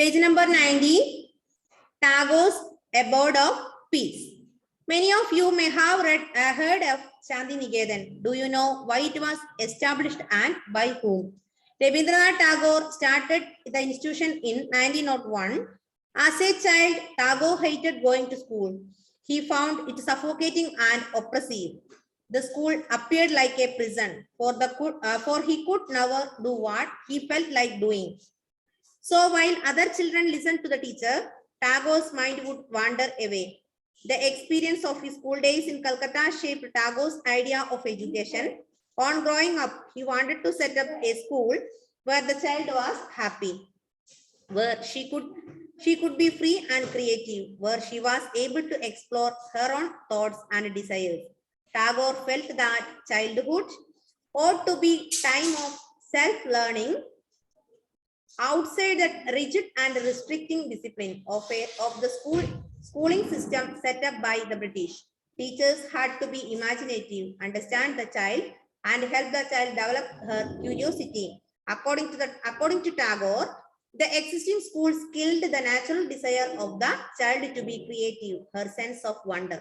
Page number 90, Tagore's Abode of Peace. Many of you may have heard of Shanti Niketan. Do you know why it was established and by whom? Rabindranath Tagore started the institution in 1901. As a child, Tagore hated going to school. He found it suffocating and oppressive. The school appeared like a prison, for he could never do what he felt like doing. So while other children listened to the teacher, Tagore's mind would wander away. The experience of his school days in Calcutta shaped Tagore's idea of education. On growing up, he wanted to set up a school where the child was happy, where she could be free and creative, where she was able to explore her own thoughts and desires. Tagore felt that childhood ought to be time of self-learning outside that rigid and restricting discipline of the schooling system set up by the British. Teachers had to be imaginative, understand the child, and help the child develop her curiosity. According to Tagore, the existing schools killed the natural desire of the child to be creative, her sense of wonder.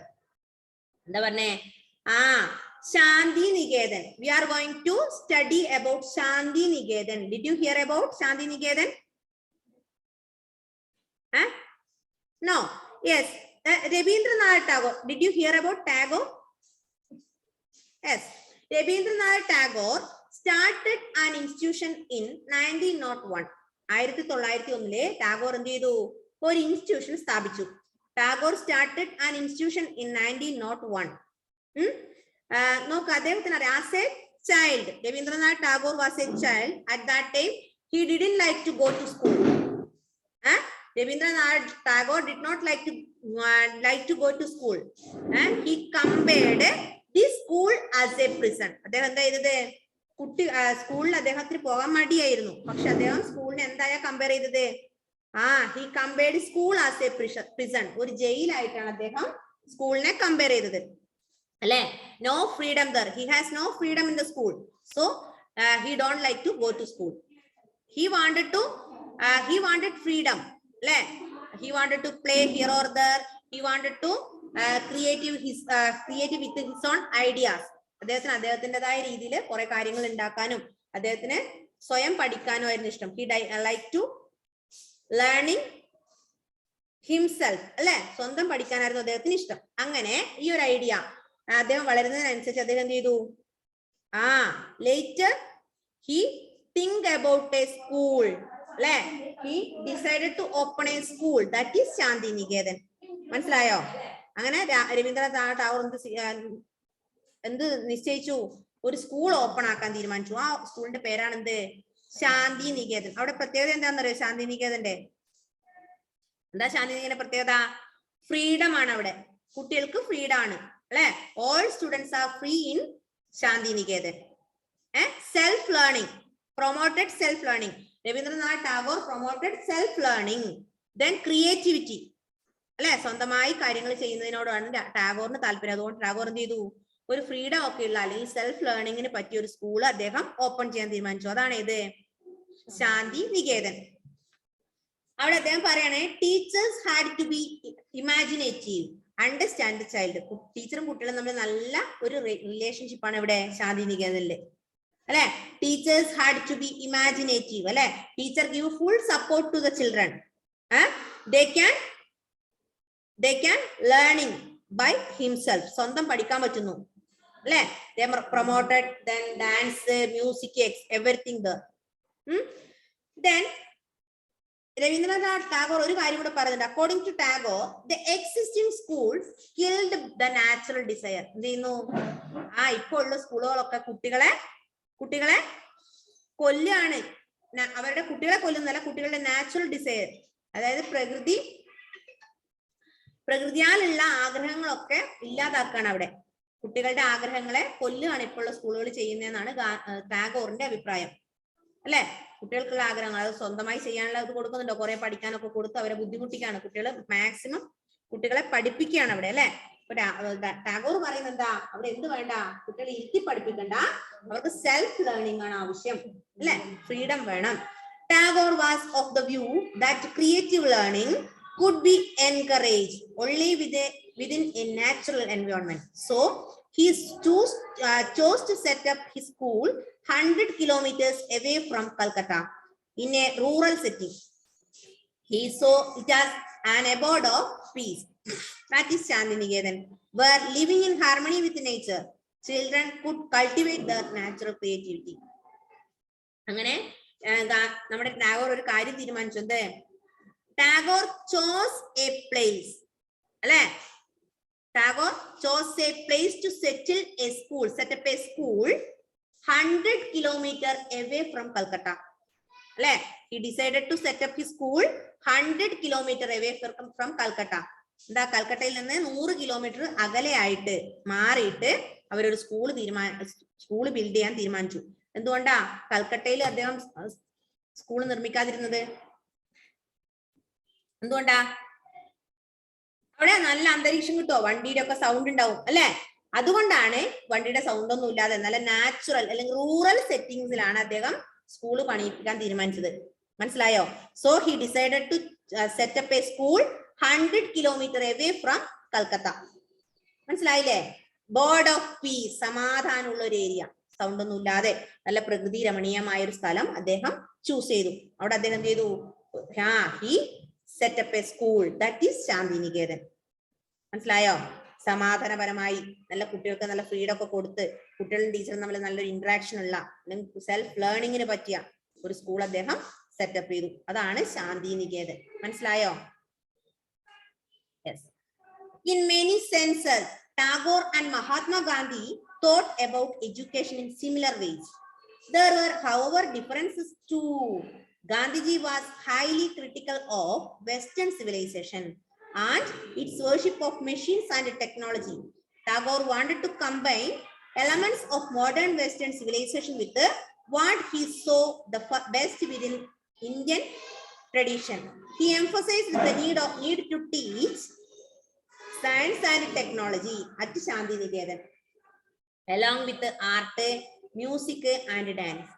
Shanti Niketan. We are going to study about Shanti Niketan. Did you hear about Shanti Niketan? No. Yes. Rabindranath Tagore. Did you hear about Tagore? Yes. Rabindranath Tagore started an institution in 1901. 1901 Tagore എന്ത് ചെയ്തു ഒരു institution സ്ഥാപിച്ചു. Tagore started an institution in 1901. നോക്ക് അദ്ദേഹത്തിന് അറിയാം, as a child, Rabindranath Tagore was a child. At that time, he didn't like to go to school. Rabindranath Tagore did not like to go to school. He compared this school as a prison. അദ്ദേഹം എന്താ ചെയ്തത്? സ്കൂളിൽ അദ്ദേഹത്തിന് പോകാൻ മടിയായിരുന്നു, പക്ഷെ അദ്ദേഹം സ്കൂളിനെ എന്തായാ compare ചെയ്തത്? he compared school as a prison. ഒരു ജയിലായിട്ടാണ് അദ്ദേഹം സ്കൂളിനെ കമ്പയർ ചെയ്തത്. No freedom there. He has no freedom in the school. So he don't like to go to school. He wanted freedom. He wanted to play here or there. He wanted to creative with his own ideas. അദ്ദേഹത്തിൻ്റെതായ രീതിയിൽ കുറെ കാര്യങ്ങൾ ഉണ്ടാക്കാനും അദ്ദേഹത്തിന് സ്വയം പഠിക്കാനും ആയിരുന്നു ഇഷ്ടം. He like to learning himself. സ്വന്തം പഠിക്കാനായിരുന്നു അദ്ദേഹത്തിന് ഇഷ്ടം. അങ്ങനെ ഈ ഒരു ഐഡിയ അദ്ദേഹം വളരുന്നതിനനുസരിച്ച് അദ്ദേഹം എന്ത് ചെയ്തു? later he think about a school. He decided to open a school, that is Shanti Niketan. മനസ്സിലായോ? അങ്ങനെ രവീന്ദ്രനാഥ് ടാഗോർ എന്ത് നിശ്ചയിച്ചു? ഒരു സ്കൂൾ ഓപ്പൺ ആക്കാൻ തീരുമാനിച്ചു. ആ സ്കൂളിന്റെ പേരാണ് എന്ത്? ശാന്തി നികേതൻ. അവിടെ പ്രത്യേകത എന്താണെന്നറിയോ? ശാന്തി നികേതന്റെ എന്താ? ശാന്തി നികേതന്റെ പ്രത്യേകത ഫ്രീഡം ആണ്. അവിടെ കുട്ടികൾക്ക് ഫ്രീഡം ആണ്. All students are free in Shanti Niketan. Self-learning, promoted self-learning. Rabindranath Tagore promoted self-learning. Then creativity. സ്വന്തമായി കാര്യങ്ങൾ ചെയ്യുന്നതിനോടാണ് ടാഗോറിന് താല്പര്യം. അതുകൊണ്ട് ടാഗോർ എന്ത് ചെയ്തു? ഒരു ഫ്രീഡം ഒക്കെ ഉള്ള അല്ലെങ്കിൽ സെൽഫ് ലേണിംഗിന് പറ്റിയ ഒരു സ്കൂൾ അദ്ദേഹം ഓപ്പൺ ചെയ്യാൻ തീരുമാനിച്ചു. അതാണ് ഇത് ശാന്തി നികേതൻ. അവിടെ അദ്ദേഹം പറയണേ, teachers had to be imaginative, understand the child. ടീച്ചറും കുട്ടികളും തമ്മിൽ നല്ല ഒരു റിലേഷൻഷിപ്പ് ആണ് ഇവിടെ ശാന്തി നികേതനില്. Teachers had to be imaginative. Teacher give full support to the children. they can learning by himself. സ്വന്തം പഠിക്കാൻ പറ്റുന്നു. they promoted then dance, music, everything there. Then Rabindranath Tagore ഒരു കാര്യം കൂടെ പറയുന്നുണ്ട്. According to Tagore, the existing schools killed the natural desire. എന്ത് ചെയ്യുന്നു? ഇപ്പോൾ ഉള്ള സ്കൂളുകളൊക്കെ കുട്ടികളെ കൊല്ലാണ്. അവരുടെ കുട്ടികളെ കൊല്ലുന്നല്ല, കുട്ടികളുടെ നാച്ചുറൽ ഡിസയർ, അതായത് പ്രകൃതിയാലുള്ള ആഗ്രഹങ്ങളൊക്കെ ഇല്ലാതാക്കാണ്. അവിടെ കുട്ടികളുടെ ആഗ്രഹങ്ങളെ കൊല്ലുകയാണ് ഇപ്പോൾ ഉള്ള സ്കൂളുകൾ ചെയ്യുന്നതെന്നാണ് ടാഗോറിന്റെ അഭിപ്രായം. കുട്ടികൾക്കുള്ള ആഗ്രഹങ്ങൾ അത് സ്വന്തമായി ചെയ്യാനുള്ള ഇത് കൊടുക്കുന്നുണ്ടോ? കുറെ പഠിക്കാനൊക്കെ കൊടുത്ത് അവരെ ബുദ്ധിമുട്ടിക്കാണ്. മാക്സിമം കുട്ടികളെ പഠിപ്പിക്കുകയാണ് അവിടെ. ടാഗോർ പറയുന്നത് എന്താ? അവിടെ എന്ത് വേണ്ട? കുട്ടികളെ ഇരുത്തി പഠിപ്പിക്കണ്ട, അവർക്ക് സെൽഫ് ലേണിംഗ് ആണ് ആവശ്യം. ഫ്രീഡം വേണം. Tagore was of the view that creative learning could be encouraged only within a natural environment. So he chose to set up his school 100 kilometers away from Calcutta in a rural setting. He saw it as an abode of peace. That is Shantiniketan, where living in harmony with nature, children could cultivate their natural creativity. അങ്ങനെ നമ്മുടെ ടാഗോർ ഒരു കാര്യം തീരുമാനിച്ചത്, Tagore chose a place, അല്ലെ? Tagore chose a place to set up a school 100 kilometers away from Calcutta. അല്ലെ? He decided to set up his school 100 kilometers away from Calcutta. എന്താ, കൽക്കട്ടയിൽ നിന്ന് 100 കിലോമീറ്റർ അകലെയായിട്ട് മാറിയിട്ട് അവരൊരു സ്കൂൾ ബിൽഡ് ചെയ്യാൻ തീരുമാനിച്ചു. എന്തുകൊണ്ടാ കൽക്കട്ടയിൽ അദ്ദേഹം സ്കൂൾ നിർമ്മിക്കാതിരുന്നത്? എന്തുകൊണ്ടാ? അവിടെ നല്ല അന്തരീക്ഷം കിട്ടുമോ? വണ്ടിയുടെ ഒക്കെ സൗണ്ട് ഉണ്ടാവും, അല്ലെ? അതുകൊണ്ടാണ് വണ്ടിയുടെ സൗണ്ട് ഒന്നും ഇല്ലാതെ നല്ല നാച്ചുറൽ അല്ലെങ്കിൽ റൂറൽ സെറ്റിംഗ്സിലാണ് അദ്ദേഹം സ്കൂള് പണിയിപ്പിക്കാൻ തീരുമാനിച്ചത്. മനസ്സിലായോ? So he decided to set up a school 100 kilometers away from Calcutta. മനസ്സിലായില്ലേ? ബോർഡ് ഓഫ് പീസ്, സമാധാനമുള്ള ഒരു ഏരിയ, സൗണ്ട് ഒന്നും ഇല്ലാതെ നല്ല പ്രകൃതി രമണീയമായ ഒരു സ്ഥലം അദ്ദേഹം ചൂസ് ചെയ്തു. അവിടെ അദ്ദേഹം എന്ത് ചെയ്തു? He set up a school, that is Shantiniketan. മനസ്സിലായോ? സമാധാനപരമായി നല്ല കുട്ടികൾക്ക് നല്ല ഫ്രീഡം ഒക്കെ കൊടുത്ത് കുട്ടികളും ടീച്ചറും തമ്മിൽ നല്ലൊരു ഇന്ററാക്ഷൻ ഉള്ള അല്ലെങ്കിൽ സെൽഫ് ലേണിങ്ങിന് പറ്റിയ ഒരു സ്കൂൾ അദ്ദേഹം സെറ്റപ്പ് ചെയ്തു. അതാണ് ശാന്തിനികേതൻ. മനസ്സിലായോ? Yes. In many senses, Tagore and Mahatma Gandhi thought about education in similar ways. There were, however, differences too. Gandhiji was highly critical of Western civilization and its worship of machines and technology. Tagore wanted to combine elements of modern Western civilization with what he saw the best within Indian tradition. He emphasized the need to teach science and technology at Shantiniketan, along with art, music and dance.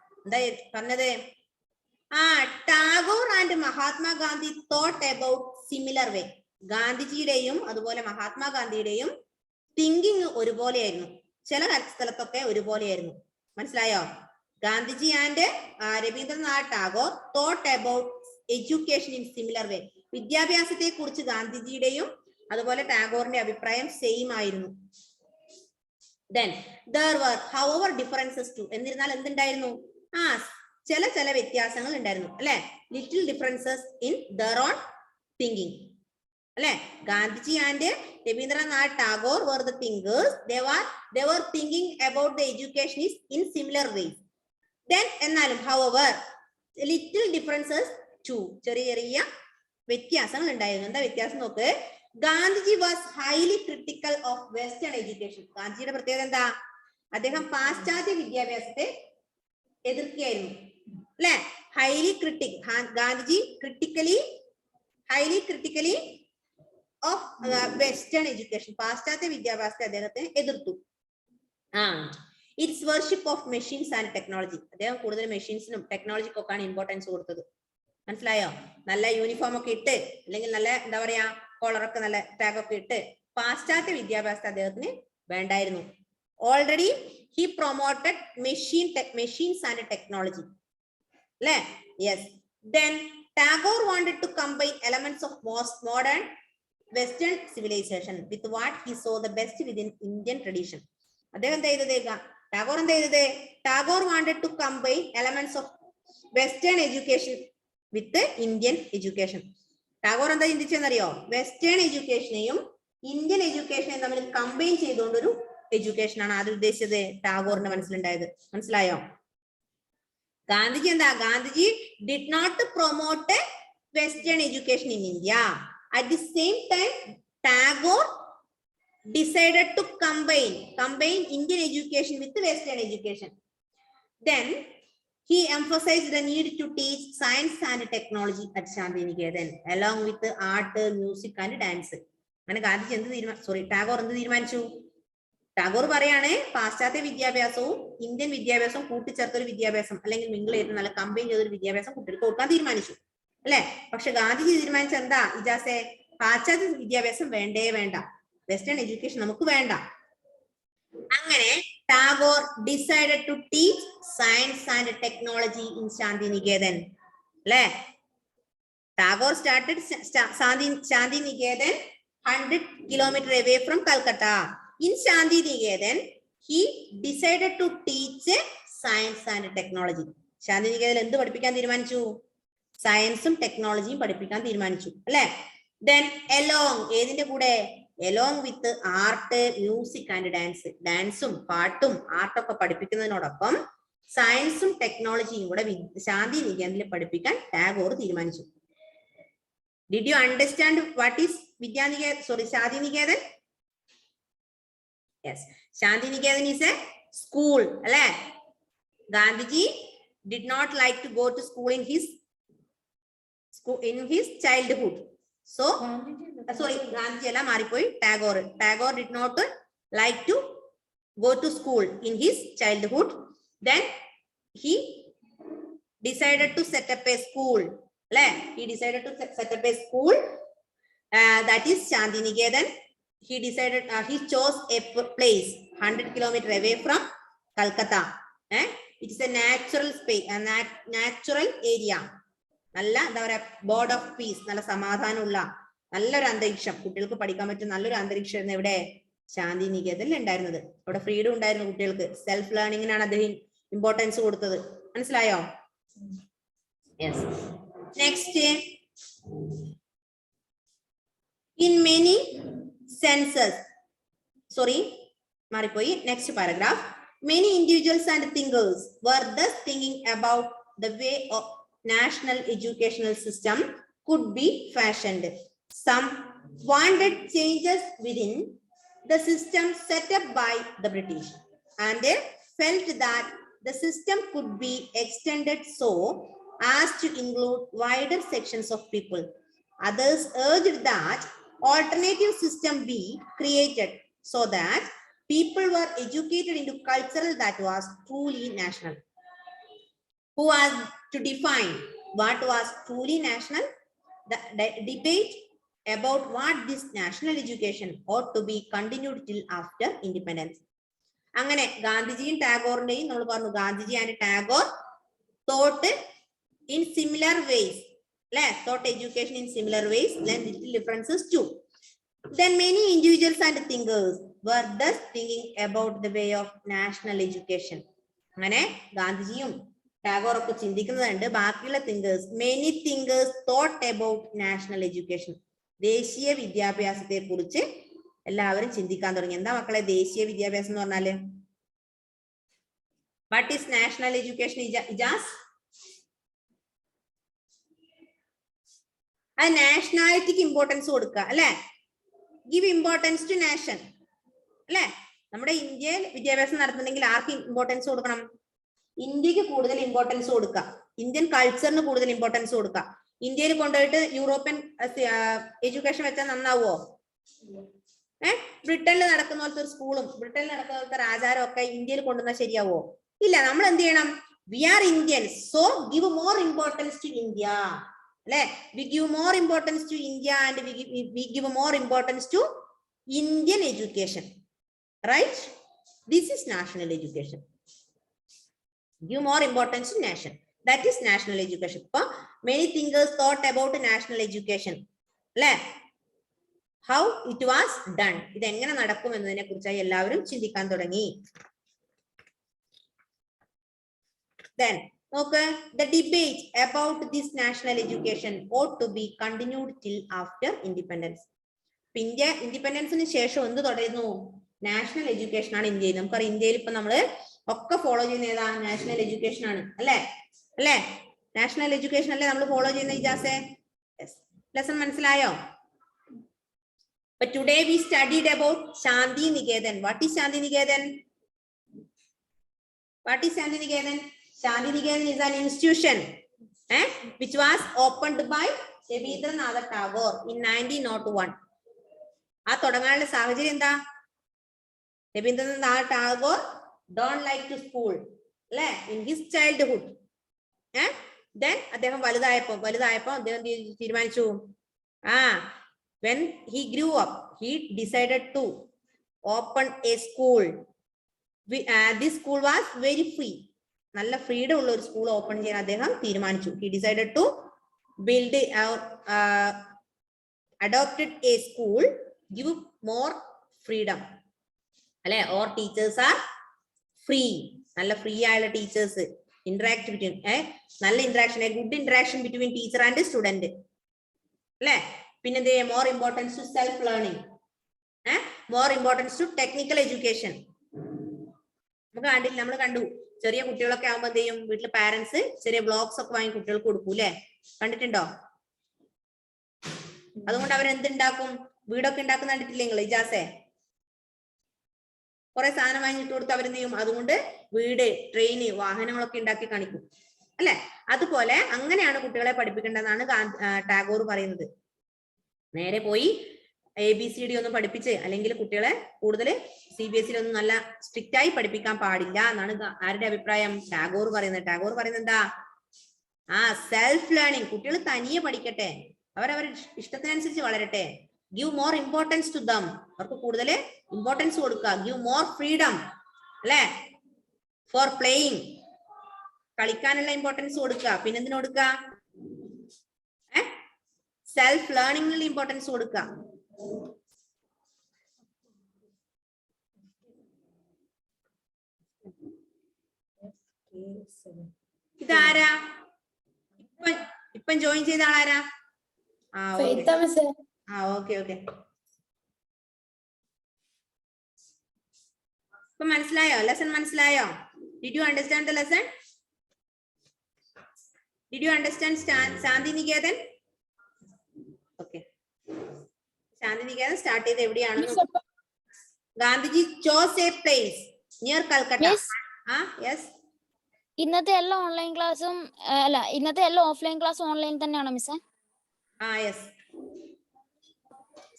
Tagore and Mahatma Gandhi thought about similar way. ഗാന്ധിജിയുടെയും അതുപോലെ മഹാത്മാഗാന്ധിയുടെയും thinking ഒരുപോലെയായിരുന്നു. ചില സ്ഥലത്തൊക്കെ ഒരുപോലെയായിരുന്നു. മനസ്സിലായോ? Gandhiji and Rabindranath Tagore thought about education in similar way. വിദ്യാഭ്യാസത്തെ കുറിച്ച് ഗാന്ധിജിയുടെയും അതുപോലെ ടാഗോറിന്റെ അഭിപ്രായം സെയിം ആയിരുന്നു. Then there were, however, differences too. എന്നിരുന്നാൽ എന്തുണ്ടായിരുന്നു? ചില വ്യത്യാസങ്ങൾ ഉണ്ടായിരുന്നു, അല്ലെ? Little differences in their own thinking. അല്ലെ? Gandhiji and Rabindranath Tagore were the thinkers. They were thinking about the education is in similar ways. Then എന്നാലും however little differences too. ചെറിയ വ്യത്യാസങ്ങൾ ഉണ്ടായിരുന്നു. എന്താ വ്യത്യാസം നോക്ക്. Gandhiji was highly critical of western education. ഗാന്ധിജിയുടെ പ്രത്യേകത എന്താ? അദ്ദേഹം പാശ്ചാത്യ വിദ്യാഭ്യാസത്തെ എതിർക്കുകയായിരുന്നു, അല്ലെ? Highly critic. Gandhiji highly critically of western education, പാശ്ചാത്യ വിദ്യാഭ്യാസത്തെ അദ്ദേഹത്തെ എതിർത്തു. It's worship of machines and technology. അദ്ദേഹം കൂടുതൽ മെഷീൻസിനും ടെക്നോളജിക്കൊക്കെയാണ് ഇമ്പോർട്ടൻസ് കൊടുത്തത്. മനസ്സിലായോ? നല്ല യൂണിഫോം ഒക്കെ ഇട്ട് അല്ലെങ്കിൽ നല്ല എന്താ പറയാ കോളറൊക്കെ നല്ല ടാഗൊക്കെ ഇട്ട് പാശ്ചാത്യ വിദ്യാഭ്യാസത്തെ അദ്ദേഹത്തിന് വേണ്ടായിരുന്നു. Already he promoted machines and technology, അല്ലേ? Yes. Then Tagore wanted to combine elements of most modern western civilisation with what he saw the best within Indian tradition. അദ്ദേഹം എന്താ ചെയ്തത്? ടാഗോർ എന്താ ചെയ്തത്? Tagore wanted to combine elements of western education with Indian education. Tagore എന്താ ചിന്തിച്ചെന്നറിയോ? Western എഡ്യൂക്കേഷനെയും Indian എഡ്യൂക്കേഷനെയും തമ്മിൽ combine ചെയ്തുകൊണ്ടൊരു education ആണ് അത് ഉദ്ദേശിച്ചത്. ടാഗോറിന്റെ മനസ്സിലുണ്ടായത്. മനസ്സിലായോ? ഗാന്ധിജി എന്താ? Gandhiji did not promote western education in India. At the same time, Tagore decided to combine Indian education with Western education. Then he emphasized the need to teach science and technology at Shantiniketan, along with art, music and dance. അങ്ങനെ ഗാന്ധിജി ടാഗോർ എന്ത് തീരുമാനിച്ചു? ടാഗോർ പറയാണ് പാശ്ചാത്യ വിദ്യാഭ്യാസവും Indian വിദ്യാഭ്യാസവും കൂട്ടിച്ചേർത്തൊരു വിദ്യാഭ്യാസം അല്ലെങ്കിൽ mingle ചെയ്ത് നല്ല കമ്പൈൻ ചെയ്തൊരു വിദ്യാഭ്യാസം കുട്ടികൾക്ക് കൊടുക്കാൻ തീരുമാനിച്ചു അല്ലെ. പക്ഷെ ഗാന്ധിജി തീരുമാനിച്ച എന്താ ഇജാസെ, പാശ്ചാത്യ വിദ്യാഭ്യാസം വേണ്ടേ വേണ്ട, വെസ്റ്റേൺ എഡ്യൂക്കേഷൻ നമുക്ക് വേണ്ട. അങ്ങനെ Tagore decided to teach science and technology in Santiniketan അല്ലെ. Tagore started Santiniketan 100 kilometers away from Calcutta. In Shantiniketan, he decided to teach science and technology. Shantiniketan എന്ത് പഠിപ്പിക്കാൻ തീരുമാനിച്ചു? സയൻസും ടെക്നോളജിയും പഠിപ്പിക്കാൻ തീരുമാനിച്ചു അല്ലെ. Then along ഏതിന്റെ കൂടെ? along with art, music and dance. ഡാൻസും പാട്ടും ആർട്ടൊക്കെ പഠിപ്പിക്കുന്നതിനോടൊപ്പം സയൻസും ടെക്നോളജിയും കൂടെ ശാന്തിനികേതനിൽ പഠിപ്പിക്കാൻ ടാഗോർ തീരുമാനിച്ചു. Did you understand what is Shantiniketan? Yes, Shantiniketan is a school. Gandhiji did not like to go to school in his childhood. So, Gandhiji alla maripoi Tagore. Tagore did not like to go to school in his childhood. Then he decided to set up a school. He decided to set up a school that is Shantiniketan. He decided he chose a place 100 kilometers away from Calcutta. It is a natural space, a natural area. Nalla എന്താ പറയാ, board of piece, നല്ല സമാധാനമുള്ള നല്ലൊരു അന്തരീക്ഷം, കുട്ടികൾക്ക് പഠിക്കാൻ പറ്റുന്ന നല്ലൊരു അന്തരീക്ഷം ഇവിടെ ശാന്തിനികേതനിൽ ഉണ്ടായിരുന്നത്. അവിടെ ഫ്രീഡം ഉണ്ടായിരുന്നു കുട്ടികൾക്ക്. സെൽഫ് ലേണിംഗിനാണ് അദ്ദേഹം ഇമ്പോർട്ടൻസ് കൊടുത്തത്. മനസ്സിലായോ? Yes. Next, in many senses, next paragraph, many individuals and thinkers were thus thinking about the way of national educational system could be fashioned. Some wanted changes within the system set up by the British and they felt that the system could be extended so as to include wider sections of people. Others urged that alternative system be created so that people were educated into culture that was truly national. Who was to define what was truly national? The debate about what this national education ought to be continued till after independence. അങ്ങനെ ഗാന്ധിജിയും ടാഗോറിന്റെയും നമ്മൾ പറഞ്ഞു, Gandhiji and Tagore thought in similar ways, thought education in similar ways, then little differences too. Then many individuals and thinkers were thus thinking about the way of national education. അങ്ങനെ ഗാന്ധിജിയും ടാഗോർ ഒക്കെ ചിന്തിക്കുന്നുണ്ട്. ബാക്കിയുള്ള thinkers, many thinkers thought about national education. ദേശീയ വിദ്യാഭ്യാസത്തെ കുറിച്ച് എല്ലാവരും ചിന്തിക്കാൻ തുടങ്ങി. എന്താ മക്കളെ ദേശീയ വിദ്യാഭ്യാസം എന്ന് പറഞ്ഞാല്? What is national education, Ijaz? അത് നാഷണാലിറ്റിക്ക് ഇമ്പോർട്ടൻസ് കൊടുക്കുക അല്ലെ. ഗിവ് ഇമ്പോർട്ടൻസ് ടു നാഷൻ അല്ലെ. നമ്മുടെ ഇന്ത്യയിൽ വിദ്യാഭ്യാസം നടത്തുന്നുണ്ടെങ്കിൽ ആർക്ക് ഇമ്പോർട്ടൻസ് കൊടുക്കണം? ഇന്ത്യക്ക് കൂടുതൽ ഇമ്പോർട്ടൻസ് കൊടുക്കുക, ഇന്ത്യൻ കൾച്ചറിന് കൂടുതൽ ഇമ്പോർട്ടൻസ് കൊടുക്കുക. ഇന്ത്യയിൽ കൊണ്ടുപോയിട്ട് യൂറോപ്യൻ എഡ്യൂക്കേഷൻ വെച്ചാൽ നന്നാവോ? ബ്രിട്ടനിൽ നടക്കുന്ന പോലത്തെ ഒരു സ്കൂളും ബ്രിട്ടനിൽ നടക്കുന്ന പോലത്തെ ഒരു ആചാരം ഒക്കെ ഇന്ത്യയിൽ കൊണ്ടുവന്നാൽ ശരിയാവോ? ഇല്ല. നമ്മൾ എന്ത് ചെയ്യണം? We are Indians, so give more importance to India അല്ലെ. We give more importance to India and we give more importance to Indian education, right? This is national education. Give more importance to nation. That is national education. Many thinkers thought about national education. How it was done. ഇത് എങ്ങനെ നടക്കും എന്നതിനെ കുറിച്ചായി എല്ലാവരും ചിന്തിക്കാൻ തുടങ്ങി. Then, okay, the debate about this national education ought to be continued till after independence. India ഇൻഡിപെൻഡൻസിന് ശേഷം എന്ത് തുടരുന്നു? നാഷണൽ എഡ്യൂക്കേഷൻ ആണ് ഇന്ത്യയിൽ. നമുക്കറിയാം ഇന്ത്യയിൽ ഇപ്പൊ നമ്മള് ഒക്കെ ഫോളോ ചെയ്യുന്ന ഏതാ? നാഷണൽ എഡ്യൂക്കേഷൻ ആണ് അല്ലെ. അല്ലെ, നാഷണൽ എഡ്യൂക്കേഷൻ അല്ലേ നമ്മൾ ഫോളോ ചെയ്യുന്ന ഇജാസെ? ലെസൺ മനസ്സിലായോ? But today we studied about Shantiniketan. What is Shantiniketan? What is Shantiniketan? Shantiniketan is an institution which was opened by Rabindranath Tagore in 1901. ആ തുടങ്ങാനുള്ള സാഹചര്യം എന്താ? Rabindranath Tagore don't like to school. In his childhood. Then അദ്ദേഹം വലുതായപ്പോൾ അദ്ദേഹം തീരുമാനിച്ചു when he grew up he decided to open a school. This school was very free. നല്ല freedom ഉള്ള ഒരു സ്കൂൾ ഓപ്പൺ ചെയ്യാൻ അദ്ദേഹം തീരുമാനിച്ചു. He decided to build adopted a school, give more freedom. അല്ലെ, or teachers are free. നല്ല free ആയുള്ള teachers, interact between നല്ല interaction, good interaction between teacher and student അല്ലെ. പിന്നെ more importance to self learning, more importance to technical education. നമ്മൾ കണ്ടു ചെറിയ കുട്ടികളൊക്കെ ആകുമ്പോൾ എന്ത് ചെയ്യും, വീട്ടില് പാരന്റ്സ് ചെറിയ ബ്ലോഗ്സ് ഒക്കെ വാങ്ങി കുട്ടികൾക്ക് കൊടുക്കൂ അല്ലെ, കണ്ടിട്ടുണ്ടോ? അതുകൊണ്ട് അവരെന്തുണ്ടാക്കും, വീടൊക്കെ ഉണ്ടാക്കുന്ന കണ്ടിട്ടില്ലേ നിങ്ങൾ? ഇജാസെ കുറെ സാധനം വാങ്ങിട്ട് കൊടുത്ത് അവരെന്ത് ചെയ്യും, അതുകൊണ്ട് വീട്, ട്രെയിന്, വാഹനങ്ങളൊക്കെ ഉണ്ടാക്കി കാണിക്കും അല്ലെ. അതുപോലെ അങ്ങനെയാണ് കുട്ടികളെ പഠിപ്പിക്കേണ്ടതെന്നാണ് ടാഗോർ പറയുന്നത്. നേരെ പോയി ABCD ഒന്നും പഠിപ്പിച്ച് അല്ലെങ്കിൽ കുട്ടികളെ കൂടുതൽ CBSE ഒന്നും നല്ല സ്ട്രിക്റ്റ് ആയി പഠിപ്പിക്കാൻ പാടില്ല എന്നാണ് ആരുടെ അഭിപ്രായം? ടാഗോർ പറയുന്നത്. ടാഗോർ പറയുന്നത് എന്താ? Self learning. കുട്ടികൾ തനിയെ പഠിക്കട്ടെ, അവരവരുടെ ഇഷ്ടത്തിനനുസരിച്ച് വളരട്ടെ. Give more importance to them, അവർക്ക് കൂടുതൽ ഇമ്പോർട്ടൻസ് കൊടുക്കുക. ഗിവ് മോർ ഫ്രീഡം അല്ലെ, ഫോർ പ്ലേയിങ്, കളിക്കാനുള്ള ഇമ്പോർട്ടൻസ് കൊടുക്കുക. പിന്നെന്തിനു കൊടുക്കുക? സെൽഫ് ലേണിംഗിനുള്ള ഇമ്പോർട്ടൻസ് കൊടുക്കുക. ഇതാരാ ഇപ്പം ജോയിൻ ചെയ്ത ആളാരാ? ഓക്കെ. ഇപ്പൊ മനസ്സിലായോ? ലെസൺ മനസ്സിലായോ? Did you understand the lesson? Did you understand Shantiniketan? Okay. Shantiniketan start ചെയ്ത് എവിടെയാണെന്ന്? Gandhiji chose a place near Calcutta. Yes. ഇന്നത്തെ എല്ലാ ഓൺലൈൻ ക്ലാസ്സും അല്ല, ഇന്നത്തെ എല്ലാ ഓഫ്ലൈൻ ക്ലാസ്സും ഓൺലൈൻ തന്നെയാണോ മിസ്സേ? യെസ്.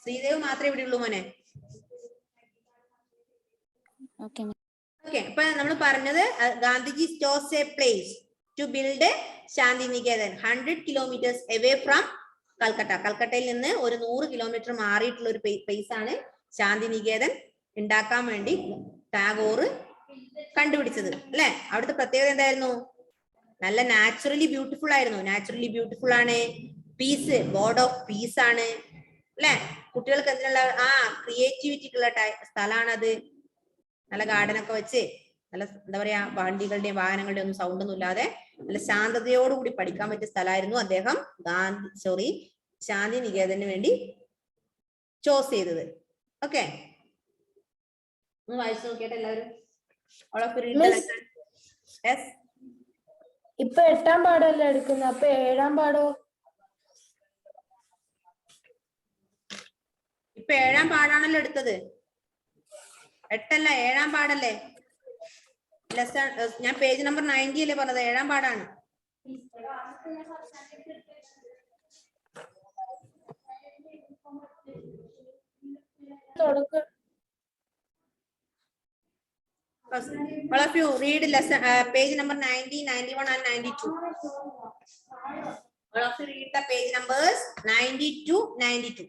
ശ്രീദേവ് മാത്രമേ ഇവിടെ ഉള്ളൂ മോനെ. ഓക്കെ. അപ്പൊ നമ്മൾ പറഞ്ഞത് Gandhiji chose a place to build Shantiniketan 100 kilometers away from Calcutta. കൽക്കട്ടയിൽ നിന്ന് ഒരു 100 കിലോമീറ്റർ മാറിയിട്ടുള്ള ഒരു പ്ലേസ് ആണ് ശാന്തിനികേതൻ ഉണ്ടാക്കാൻ വേണ്ടി ടാഗോർ കണ്ടുപിടിച്ചത് അല്ലെ. അവിടുത്തെ പ്രത്യേകത എന്തായിരുന്നു? നല്ല നാച്ചുറലി ബ്യൂട്ടിഫുൾ ആയിരുന്നു. നാച്ചുറലി ബ്യൂട്ടിഫുൾ ആണ്. പീസ്, ബോർഡ് ഓഫ് പീസ് ആണ് അല്ലെ. കുട്ടികൾക്ക് എന്തിനുള്ള ക്രിയേറ്റിവിറ്റിക്കുള്ള സ്ഥലമാണത്. നല്ല ഗാർഡൻ ഒക്കെ വെച്ച് നല്ല എന്താ പറയാ, വണ്ടികളുടെയും വാഹനങ്ങളുടെയും ഒന്നും സൗണ്ട് ഒന്നും ഇല്ലാതെ നല്ല ശാന്തതയോടുകൂടി പഠിക്കാൻ പറ്റിയ സ്ഥലമായിരുന്നു അദ്ദേഹം ശാന്തിനികേതന് വേണ്ടി ചോസ് ചെയ്തത്. ഓക്കെ, ഒന്ന് വായിച്ചു നോക്കിയിട്ട് എല്ലാവരും. ഇപ്പൊ 8ാം പാഠമല്ലേ എടുക്കുന്നത്, അപ്പൊ 7ാം പാഠോ? ഇപ്പൊ 7ാം പാഠാണല്ലോ എടുത്തത്. 8 അല്ല, 7ാം പാഠല്ലേ? ലെസൺ ഞാൻ പേജ് നമ്പർ 90 അല്ലേ പറഞ്ഞത്? 7ാം പാഠാണ്. All of you read lesson page number 90, 91 and 92. All of you read the page numbers 92, 92.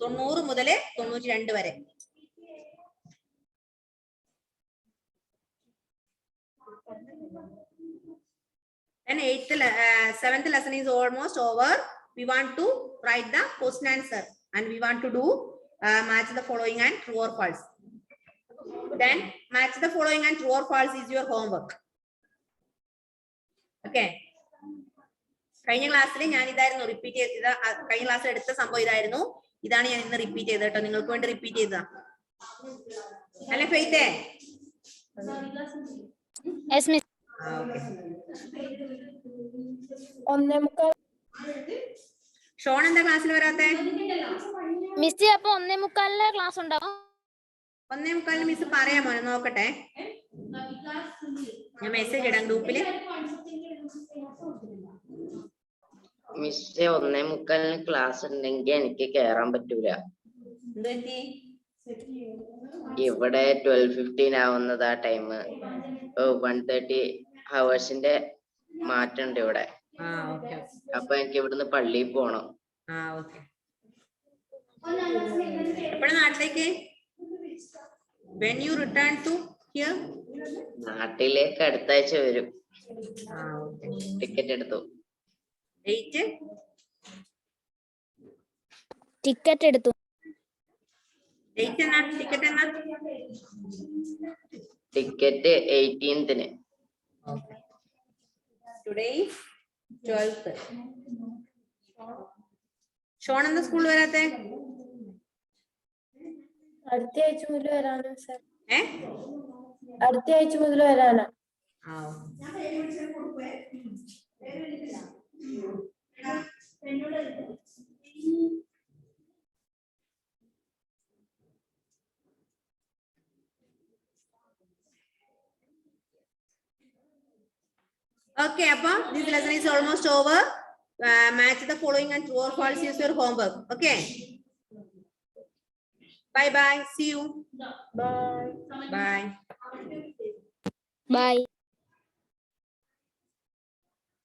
90 മുതൽ 92 വരെ. And 7th lesson is almost over. We want to write the question answer and we want to do match the following and true or false. Then match the following and true or false is your homework. Okay. കഴിഞ്ഞ ക്ലാസ്സിൽ ഞാൻ ഇതായിരുന്നു repeat ചെയ്തത്. കഴിഞ്ഞ ക്ലാസ്സിൽ എടുത്ത സംഭവം ഇതായിരുന്നു. ഇതാണ് ഞാൻ ഇന്ന് റിപ്പീറ്റ് ചെയ്തത് കേട്ടോ, നിങ്ങൾക്ക് വേണ്ടി റിപ്പീറ്റ് ചെയ്തതാ അല്ലെ ഫെയ്ത്തേ? ഷോൺ എന്താ ക്ലാസ്സിൽ വരാത്തെ? മിസ് അപ്പൊ 1:45 ക്ലാസ് ഉണ്ടാവും. 1:45 മിസ് പറയാമോ? നോക്കട്ടെ, ഞാൻ മെസ്സേജ് ഇടാം ഗ്രൂപ്പില്. മിസ്സേ 1:45 ക്ലാസ് ഉണ്ടെങ്കിൽ എനിക്ക് കേറാൻ പറ്റൂല. ഇവിടെ 12:15 ആവുന്നത് ആ ടൈം. 130 ഹവേഴ്സിന്റെ മാറ്റമുണ്ട് ഇവിടെ. Okay. അപ്പൊ എനിക്ക് ഇവിടുന്ന് പള്ളിയിൽ പോണം. Okay. എപ്പോഴാ നാട്ടിലേക്ക്? When you return to here? നാട്ടിലേക്ക് അടുത്ത ആഴ്ച വരും. Okay. ടിക്കറ്റ് എടുത്തു. Date? ടിക്കറ്റ് എടുത്തു. Date എന്നാ? Ticket എന്നാ? Ticket 18th. Okay. Today is 12th. Shawn എന്താ സ്കൂളിൽ വരാത്തെ? അടുത്ത ആഴ്ച മുതൽ വരാനാ സർ. ഏ? അടുത്ത ആഴ്ച മുതൽ വരാനാ. Okay, Appa, this lesson is almost over. Match the following and true or false is your homework. Okay. Bye bye. See you. Bye. Bye. Bye.